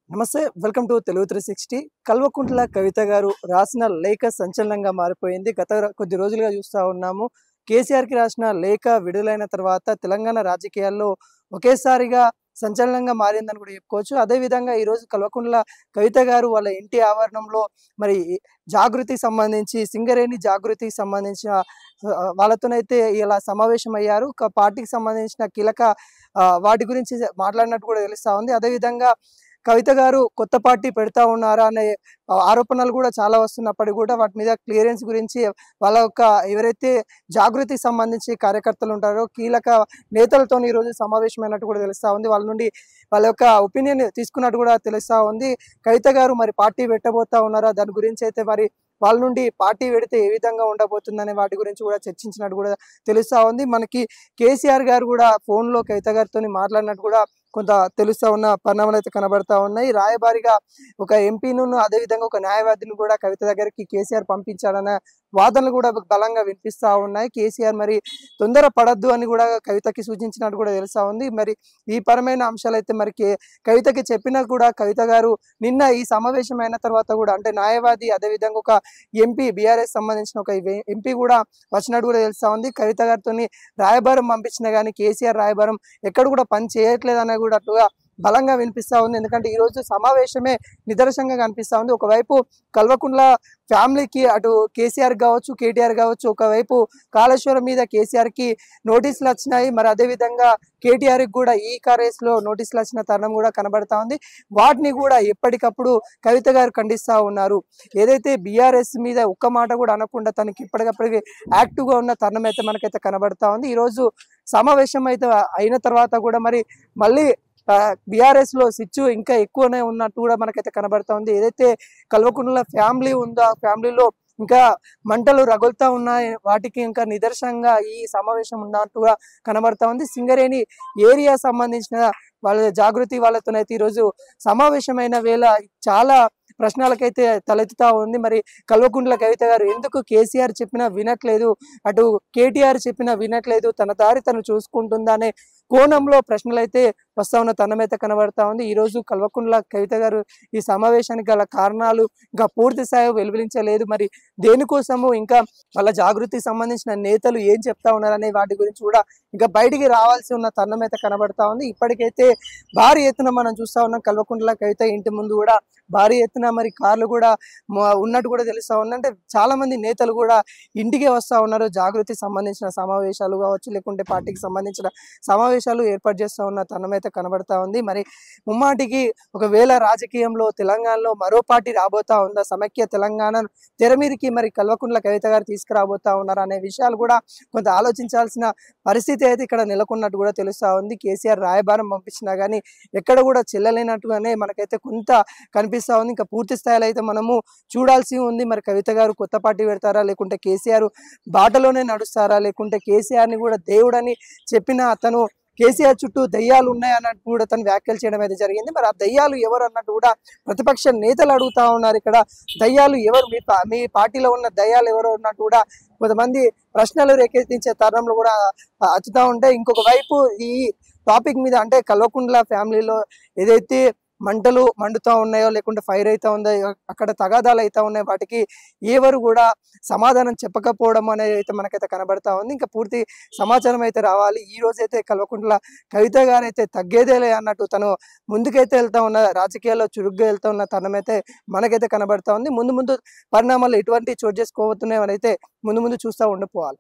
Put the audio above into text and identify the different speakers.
Speaker 1: నమస్తే welcome to Telugu 360 Kalvakuntla Kavitha గారు రాసిన లేఖ సంచలనంగా మారిపోయింది. గత కొద్ది రోజులుగా చూస్తూ ఉన్నాము. కేసీఆర్కి రాసిన లేఖ విడుదలైన తర్వాత తెలంగాణ రాజకీయాల్లో ఒకేసారిగా సంచలనంగా మారిందని కూడా చెప్పుకోవచ్చు. అదేవిధంగా ఈరోజు కల్వకుంట్ల కవిత గారు వాళ్ళ ఇంటి ఆవరణంలో మరి జాగృతికి సంబంధించి సింగరేణి జాగృతికి సంబంధించిన వాళ్ళతోనైతే ఇలా సమావేశం అయ్యారు. పార్టీకి సంబంధించిన కీలక వాటి గురించి మాట్లాడినట్టు కూడా తెలుస్తూ ఉంది. అదేవిధంగా కవిత గారు కొత్త పార్టీ పెడతా ఉన్నారా అనే ఆరోపణలు కూడా చాలా వస్తున్నప్పటికీ కూడా వాటి మీద క్లియరెన్స్ గురించి వాళ్ళ యొక్క ఎవరైతే జాగృతికి సంబంధించి కార్యకర్తలు ఉంటారో కీలక నేతలతో ఈరోజు సమావేశమైనట్టు కూడా తెలుస్తూ ఉంది. వాళ్ళ నుండి వాళ్ళ యొక్క ఒపీనియన్ తీసుకున్నట్టు కూడా తెలుస్తూ ఉంది. కవిత గారు మరి పార్టీ పెట్టబోతా ఉన్నారా, దాని గురించి అయితే మరి వాళ్ళ నుండి పార్టీ పెడితే ఏ విధంగా ఉండబోతుందనే వాటి గురించి కూడా చర్చించినట్టు కూడా తెలుస్తూ ఉంది. మనకి కేసీఆర్ గారు కూడా ఫోన్లో కవిత గారితో మాట్లాడినట్టు కూడా కొంత తెలుస్తూ ఉన్న పరిణామాలు అయితే కనబడతా ఉన్నాయి. రాయబారిగా ఒక ఎంపీను అదేవిధంగా ఒక న్యాయవాదిని కూడా కవిత దగ్గరికి కేసీఆర్ పంపించాడన్న వాదనలు కూడా బలంగా వినిపిస్తూ ఉన్నాయి. కేసీఆర్ మరి తొందర పడద్దు అని కూడా కవితకి సూచించినట్టు కూడా తెలుస్తూ ఉంది. మరి ఈ పరమైన అంశాలు అయితే మరి కవితకి చెప్పినా కూడా కవిత గారు నిన్న ఈ సమావేశం అయిన తర్వాత కూడా అంటే న్యాయవాది అదేవిధంగా ఒక ఎంపీ బీఆర్ఎస్ సంబంధించిన ఒక ఎంపీ కూడా వచ్చినట్టు కూడా తెలుస్తూ ఉంది. కవిత గారితో రాయబారం పంపించినా కానీ కేసీఆర్ రాయబారం ఎక్కడ కూడా పని చేయట్లేదనే కూడా అట్టుగా బలంగా వినిపిస్తూ ఉంది. ఎందుకంటే ఈరోజు సమావేశమే నిదర్శనంగా కనిపిస్తూ ఉంది. ఒకవైపు కల్వకుంట్ల ఫ్యామిలీకి అటు కేసీఆర్ కావచ్చు కేటీఆర్ కావచ్చు ఒకవైపు కాళేశ్వరం మీద కేసీఆర్కి నోటీసులు వచ్చినాయి. మరి అదేవిధంగా కేటీఆర్కి కూడా ఈ కారేస్లో నోటీసులు వచ్చిన తరుణం కూడా కనబడతా ఉంది. వాటిని కూడా ఎప్పటికప్పుడు కవిత గారు ఖండిస్తూ ఉన్నారు. ఏదైతే బీఆర్ఎస్ మీద ఒక్క మాట కూడా అనకుండా తనకి ఇప్పటికప్పటికి యాక్టివ్గా ఉన్న తరుణం అయితే మనకైతే కనబడతా ఉంది. ఈరోజు సమావేశం అయితే అయిన తర్వాత కూడా మళ్ళీ బీఆర్ఎస్ లో సిచ్చు ఇంకా ఎక్కువనే ఉన్నట్టు కూడా మనకైతే కనబడతా ఉంది. ఏదైతే కల్వకుంట్ల ఫ్యామిలీ ఉందో ఆ ఫ్యామిలీలో ఇంకా మంటలు రగులుతా ఉన్నాయి. వాటికి ఇంకా నిదర్శనంగా ఈ సమావేశం ఉన్నట్టుగా కనబడతా ఉంది. సింగరేణి ఏరియా సంబంధించిన వాళ్ళ జాగృతి వాళ్ళతోనైతే ఈరోజు సమావేశమైన వేళ చాలా ప్రశ్నలకైతే తలెత్తుతా ఉంది. మరి కల్వకుంట్ల కవిత గారు ఎందుకు కేసీఆర్ చెప్పినా వినట్లేదు, అటు కేటీఆర్ చెప్పినా వినట్లేదు, తన దారి తను చూసుకుంటుందా అనే కోణంలో ప్రశ్నలు అయితే వస్తా ఉన్న తనమైతే కనబడతా ఉంది. ఈరోజు కల్వకుంట్ల కవిత గారు ఈ సమావేశానికి గల కారణాలు ఇంకా పూర్తి స్థాయి వెలువరించలేదు. మరి దేనికోసము ఇంకా వాళ్ళ జాగృతికి సంబంధించిన నేతలు ఏం చెప్తా ఉన్నారనే వాటి గురించి కూడా ఇంకా బయటికి రావాల్సి ఉన్న తరుణం అయితే కనబడతా ఉంది. ఇప్పటికైతే భారీ ఎత్తున మనం చూస్తా ఉన్నాం. కల్వకుంట్ల కవిత ఇంటి ముందు కూడా భారీ ఎత్తున మరి కార్లు కూడా ఉన్నట్టు కూడా తెలుస్తా ఉంది. అంటే చాలా మంది నేతలు కూడా ఇంటికే వస్తూ ఉన్నారు. జాగృతికి సంబంధించిన సమావేశాలు కావచ్చు లేకుంటే పార్టీకి సంబంధించిన సమావేశాలు ఏర్పాటు చేస్తూ ఉన్న తరుణం అయితే కనబడతా ఉంది. మరి ముమ్మాటికి ఒకవేళ రాజకీయంలో తెలంగాణలో మరో పార్టీ రాబోతా ఉందా, సమైక్య తెలంగాణ తెర మీదకి మరి కల్వకుంట్ల కవిత గారు తీసుకురాబోతా ఉన్నారు అనే విషయాలు కూడా కొంత ఆలోచించాల్సిన పరిస్థితి అయితే ఇక్కడ నెలకొన్నట్టు కూడా తెలుస్తూ ఉంది. కేసీఆర్ రాయబారం పంపించినా కానీ ఎక్కడ కూడా చెల్లలేనట్టుగానే మనకైతే కొంత కనిపిస్తూ ఉంది. ఇంకా పూర్తి స్థాయిలో అయితే మనము చూడాల్సి ఉంది. మరి కవిత గారు కొత్త పార్టీ పెడతారా లేకుంటే కేసీఆర్ బాటలోనే నడుస్తారా, లేకుంటే కేసీఆర్ని కూడా దేవుడని చెప్పిన అతను కేసీఆర్ చుట్టూ దయ్యాలు ఉన్నాయన్నట్టు కూడా తను వ్యాఖ్యలు చేయడం అయితే జరిగింది. మరి ఆ దయ్యాలు ఎవరు అన్నట్టు కూడా ప్రతిపక్ష నేతలు అడుగుతా ఉన్నారు. ఇక్కడ దయ్యాలు ఎవరు, మీ పార్టీలో ఉన్న దయ్యాలు ఎవరు అన్నట్టు కూడా కొంతమంది ప్రశ్నలు రేకెత్తించే తరుణంలో కూడా అతుతా ఉంటాయి. ఇంకొక వైపు ఈ టాపిక్ మీద అంటే కల్వకుంట్ల ఫ్యామిలీలో ఏదైతే మంటలు మండుతూ ఉన్నాయో లేకుంటే ఫైర్ అవుతా ఉందో అక్కడ తగాదాలు అవుతా ఉన్నాయి, వాటికి ఎవరు కూడా సమాధానం చెప్పకపోవడం అనేది అయితే మనకైతే కనబడతా ఉంది. ఇంకా పూర్తి సమాచారం అయితే రావాలి. ఈ రోజైతే కల్వకుంట్ల కవిత గారు అయితే తగ్గేదేలే అన్నట్టు తను ముందుకైతే వెళ్తా ఉన్న రాజకీయాల్లో చురుగ్గా వెళ్తా ఉన్న తనమైతే మనకైతే కనబడతా ఉంది. ముందు పరిణామాలు ఎటువంటి చోటు చేసుకోబోతున్నాయో అయితే ముందు చూస్తూ ఉండిపోవాలి.